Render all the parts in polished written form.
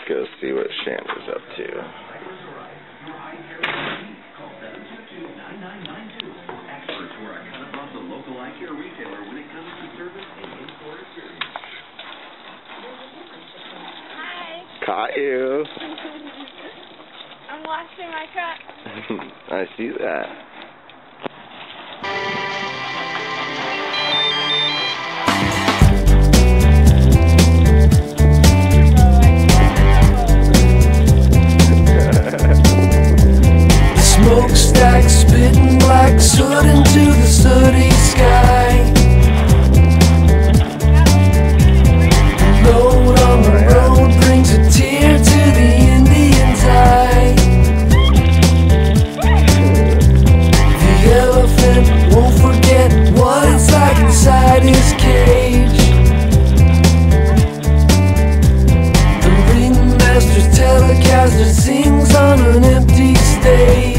go see what Shanda's up to. Hi. Caught you. I'm washing my truck. I see that. Smokestack spitting black soot into the sooty sky. The load on the road brings a tear to the Indian's eye. The elephant won't forget what it's like inside his cage. The ringmaster's telecaster sings on an empty stage.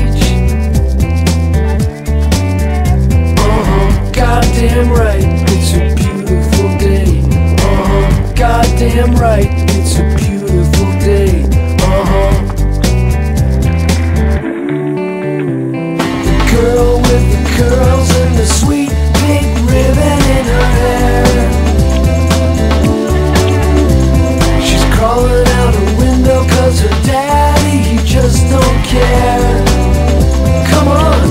Goddamn right, it's a beautiful day. Goddamn right, it's a beautiful day. The girl with the curls and the sweet pink ribbon in her hair. She's crawling out her window 'cause her daddy, he just don't care. Come on.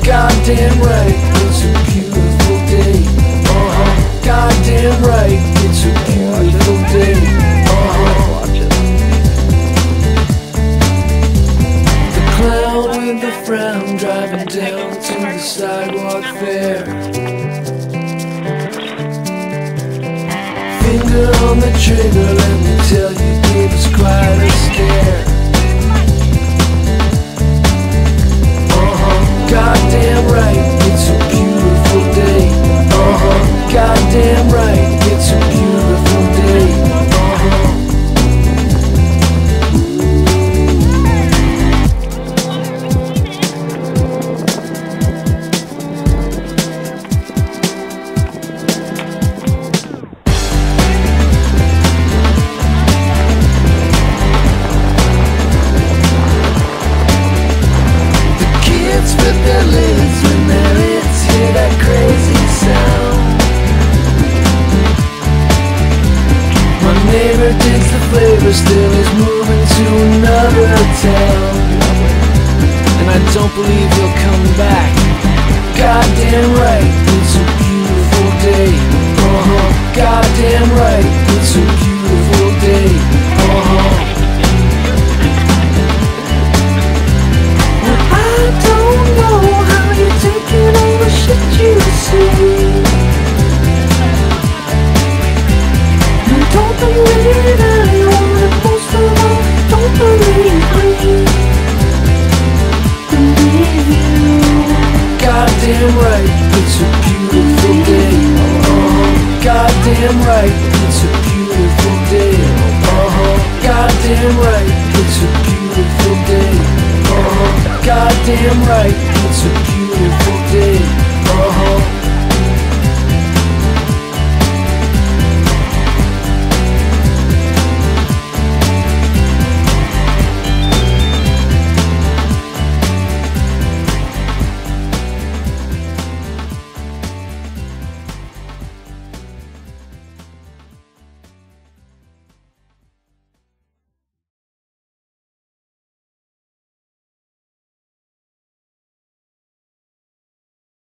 Goddamn right, it's a beautiful day. Goddamn right, it's a beautiful day. The clown with the frown driving down to the sidewalk fair. Finger on the trigger, let me tell you, gave us quite a scare. Goddamn right, it's a beautiful day. Goddamn right, it's a beautiful day. Flip their lids when their lids hear that crazy sound. My neighbor digs the flavor, still is moving to another town. And I don't believe he'll come back. Goddamn right, it's a beautiful day. Goddamn right, it's a beautiful day. Don't believe anyone, and most of all, don't believe me. Believe you. Goddamn right, it's a beautiful day. Goddamn right, it's a beautiful day. Goddamn right, it's a beautiful day. Goddamn right, it's a beautiful day.